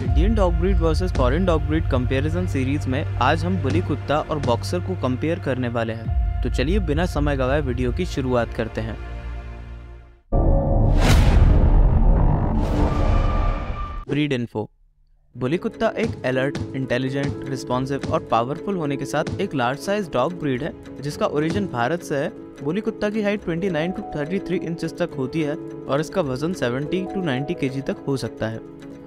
Indian dog breed versus foreign dog breed comparison series में आज हम बुली कुत्ता और बॉक्सर को कंपेयर करने वाले हैं। तो चलिए बिना समय गवाए वीडियो की शुरुआत करते हैं। Breed info. बुली कुत्ता एक अलर्ट, इंटेलिजेंट, रिस्पॉन्सिव और पावरफुल होने के साथ एक लार्ज साइज डॉग ब्रीड है जिसका ओरिजिन भारत से है। बुली कुत्ता की हाइट 29 टू 33 इंचेस तक होती है और इसका वजन 70 टू 90 केजी तक हो सकता है।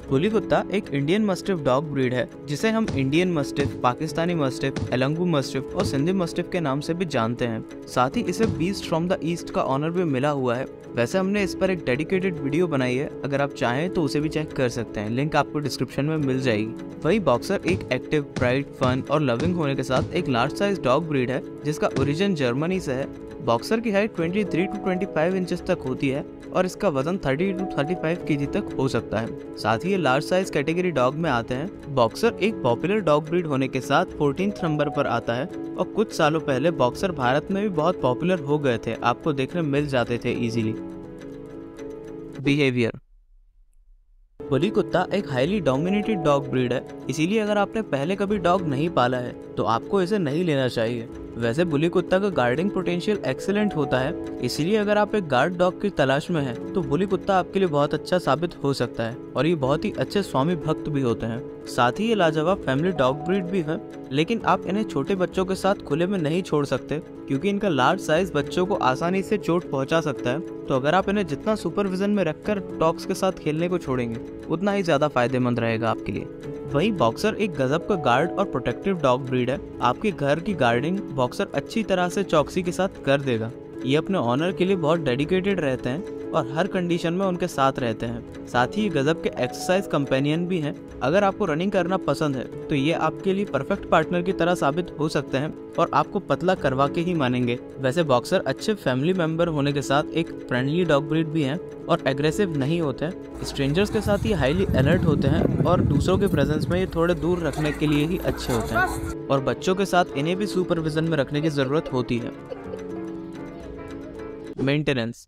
बुली कुत्ता एक इंडियन मस्टिफ डॉग ब्रीड है जिसे हम Indian mastiff, Pakistani mastiff, Alangu mastiff और सिंधी मस्टिफ के नाम से भी जानते हैं। साथ ही इसे बीस्ट फ्रॉम द ईस्ट का ऑनर भी मिला हुआ है। वैसे हमने इस पर एक डेडिकेटेड वीडियो बनाई है, अगर आप चाहें तो उसे भी चेक कर सकते हैं, लिंक आपको डिस्क्रिप्शन में मिल जाएगी। वही बॉक्सर एक एक्टिव, ब्राइट, फन और लविंग होने के साथ एक लार्ज साइज डॉग ब्रीड है जिसका ओरिजिन जर्मनी से है। बॉक्सर की हाइट 23 टू 25 इंचेस तक होती है और इसका वजन 30 टू 35 केजी तक हो सकता है। साथ ही ये लार्ज साइज कैटेगरी डॉग में आते हैं। बॉक्सर एक पॉपुलर डॉग ब्रीड होने के साथ 14th नंबर पर आता है और कुछ सालों पहले बॉक्सर भारत में भी बहुत पॉपुलर हो गए थे, आपको देखने मिल जाते थे इजीली। बिहेवियर। बुली कुत्ता एक हाईली डोमिनेटेड डॉग ब्रीड है, इसीलिए अगर आपने पहले कभी डॉग नहीं पाला है तो आपको इसे नहीं लेना चाहिए। वैसे बुली कुत्ता का गार्डिंग पोटेंशियल एक्सीलेंट होता है, इसीलिए अगर आप एक गार्ड डॉग की तलाश में हैं तो बुली कुत्ता आपके लिए बहुत अच्छा साबित हो सकता है और ये बहुत ही अच्छे स्वामी भक्त भी होते हैं। साथ ही ये लाजवाब फैमिली डॉग ब्रीड भी है, लेकिन आप इन्हें छोटे बच्चों के साथ खुले में नहीं छोड़ सकते क्योंकि इनका लार्ज साइज बच्चों को आसानी से चोट पहुंचा सकता है। तो अगर आप इन्हें जितना सुपरविजन में रखकर डॉग्स के साथ खेलने को छोड़ेंगे उतना ही ज्यादा फायदेमंद रहेगा आपके लिए। वहीं बॉक्सर एक गजब का गार्ड और प्रोटेक्टिव डॉग ब्रीड है। आपके घर की गार्डिंग बॉक्सर अच्छी तरह से चौकसी के साथ कर देगा। ये अपने ऑनर के लिए बहुत डेडिकेटेड रहते हैं और हर कंडीशन में उनके साथ रहते हैं। साथ ही ये गजब के एक्सरसाइज कंपेनियन भी हैं। अगर आपको रनिंग करना पसंद है तो ये आपके लिए परफेक्ट पार्टनर की तरह साबित हो सकते हैं और आपको पतला करवा के ही मानेंगे। वैसे बॉक्सर अच्छे फैमिली मेंबर होने के साथ एक फ्रेंडली डॉग ब्रीड भी हैं और एग्रेसिव नहीं होते हैं। स्ट्रेंजर्स के साथ ये हाईली अलर्ट होते हैं और दूसरों के प्रेजेंस में ये थोड़े दूर रखने के लिए ही अच्छे होते हैं और बच्चों के साथ इन्हें भी सुपरविजन में रखने की जरूरत होती है। मेंटेनेंस।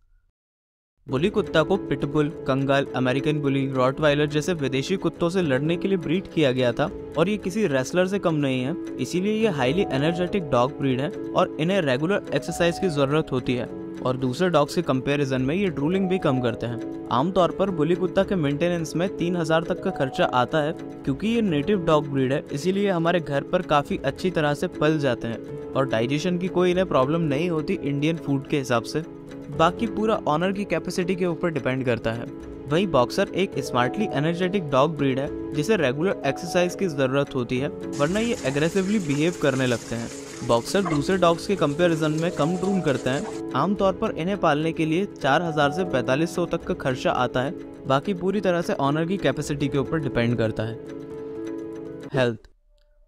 बुली कुत्ता को पिटबुल, कंगाल, अमेरिकन बुली, रॉटवाइलर जैसे विदेशी कुत्तों से लड़ने के लिए ब्रीड किया गया था और ये किसी रेसलर से कम नहीं है, इसीलिए ये हाईली एनर्जेटिक डॉग ब्रीड है और इन्हें रेगुलर एक्सरसाइज की जरूरत होती है और दूसरे डॉग्स के कंपैरिजन में ये ड्रूलिंग भी कम करते हैं। आमतौर पर बुली कुत्ता के मेंटेनेंस में 3000 तक का खर्चा आता है। क्योंकि ये नेटिव डॉग ब्रीड है इसीलिए हमारे घर पर काफी अच्छी तरह से पल जाते हैं और डाइजेशन की कोई इन्हें प्रॉब्लम नहीं होती इंडियन फूड के हिसाब से। बाकी पूरा ऑनर की कैपेसिटी के ऊपर डिपेंड करता है। वहीं बॉक्सर एक स्मार्टली एनर्जेटिक डॉग ब्रीड है जिसे रेगुलर एक्सरसाइज की जरूरत होती है, वरना ये एग्रेसिवली बिहेव करने लगते हैं। बॉक्सर दूसरे डॉग्स के कंपैरिजन में कम ग्रूम करते हैं। आमतौर पर इन्हें पालने के लिए 4000 से 4500 तक का खर्चा आता है। बाकी पूरी तरह से ऑनर की कैपेसिटी के ऊपर डिपेंड करता है। हेल्थ।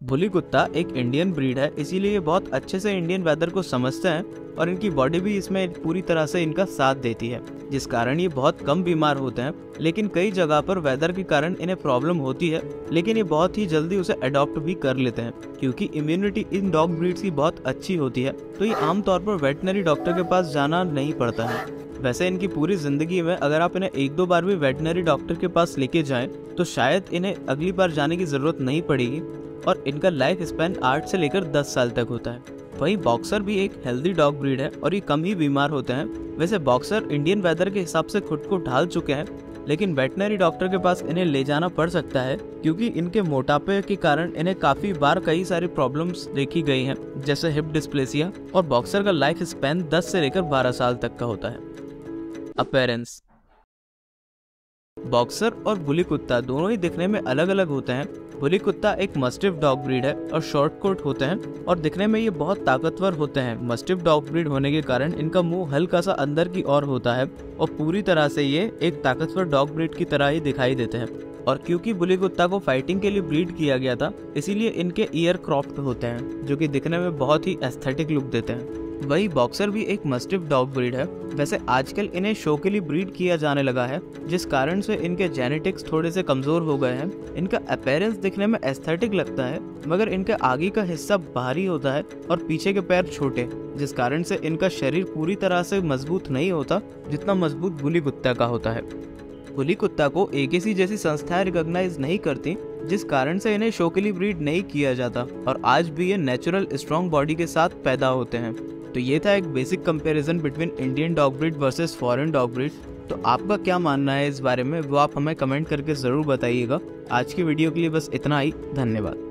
बुली कुत्ता एक इंडियन ब्रीड है, इसीलिए ये बहुत अच्छे से इंडियन वेदर को समझते हैं और इनकी बॉडी भी इसमें पूरी तरह से इनका साथ देती है, जिस कारण ये बहुत कम बीमार होते हैं। लेकिन कई जगह पर वेदर के कारण इन्हें प्रॉब्लम होती है, लेकिन ये बहुत ही जल्दी उसे अडॉप्ट भी कर लेते हैं क्योंकि इम्यूनिटी इन डॉग ब्रीड्स की बहुत अच्छी होती है। तो ये आमतौर पर वेटनरी डॉक्टर के पास जाना नहीं पड़ता है। वैसे इनकी पूरी जिंदगी में अगर आप इन्हें 1-2 बार भी वेटनरी डॉक्टर के पास लेके जाएं तो शायद इन्हें अगली बार जाने की जरूरत नहीं पड़ेगी और इनका लाइफ स्पैन 8 से लेकर 10 साल तक होता है। वहीं बॉक्सर भी एक हेल्दी डॉग ब्रीड है और ये कम ही बीमार होते हैं। वैसे बॉक्सर इंडियन वेदर के हिसाब से खुद को ढाल चुके हैं, लेकिन वेटनरी डॉक्टर के पास इन्हें ले जाना पड़ सकता है क्योंकि इनके मोटापे के कारण इन्हें काफी बार कई सारी प्रॉब्लम्स देखी गई हैं, जैसे हिप डिस्प्लेसिया। और बॉक्सर का लाइफ स्पैन 10 से लेकर 12 साल तक का होता है। अपीयरेंस। बॉक्सर और बुली कुत्ता दोनों ही दिखने में अलग अलग होते हैं। बुली कुत्ता एक मस्टिफ डॉग ब्रीड है और शॉर्ट कोट होते हैं और दिखने में ये बहुत ताकतवर होते हैं। मस्टिफ डॉग ब्रीड होने के कारण इनका मुंह हल्का सा अंदर की ओर होता है और पूरी तरह से ये एक ताकतवर डॉग ब्रीड की तरह ही दिखाई देते हैं। और क्योंकि बुली कुत्ता को फाइटिंग के लिए ब्रीड किया गया था इसीलिए इनके ईयर क्रॉप्ड होते हैं जो कि दिखने में बहुत ही एस्थेटिक लुक देते हैं। वही बॉक्सर भी एक मस्टिफ डॉग ब्रीड है। वैसे आजकल इन्हें शो के लिए ब्रीड किया जाने लगा है, जिस कारण से इनके जेनेटिक्स थोड़े से कमजोर हो गए हैं। इनका अपीयरेंस दिखने में एस्थेटिक लगता है, मगर इनके आगे का हिस्सा भारी होता है और पीछे के पैर छोटे, जिस कारण से इनका शरीर पूरी तरह से मजबूत नहीं होता जितना मजबूत बुली कुत्ता का होता है। बुली कुत्ता को एकेसी जैसी संस्थाएं रिकॉग्नाइज नहीं करती, जिस कारण से इन्हें शो के लिए ब्रीड नहीं किया जाता और आज भी ये नेचुरल स्ट्रॉन्ग बॉडी के साथ पैदा होते हैं। तो ये था एक basic comparison between Indian dog breed versus foreign dog breed. तो आपका क्या मानना है इस बारे में, वो आप हमें कमेंट करके ज़रूर बताइएगा। आज की वीडियो के लिए बस इतना ही, धन्यवाद।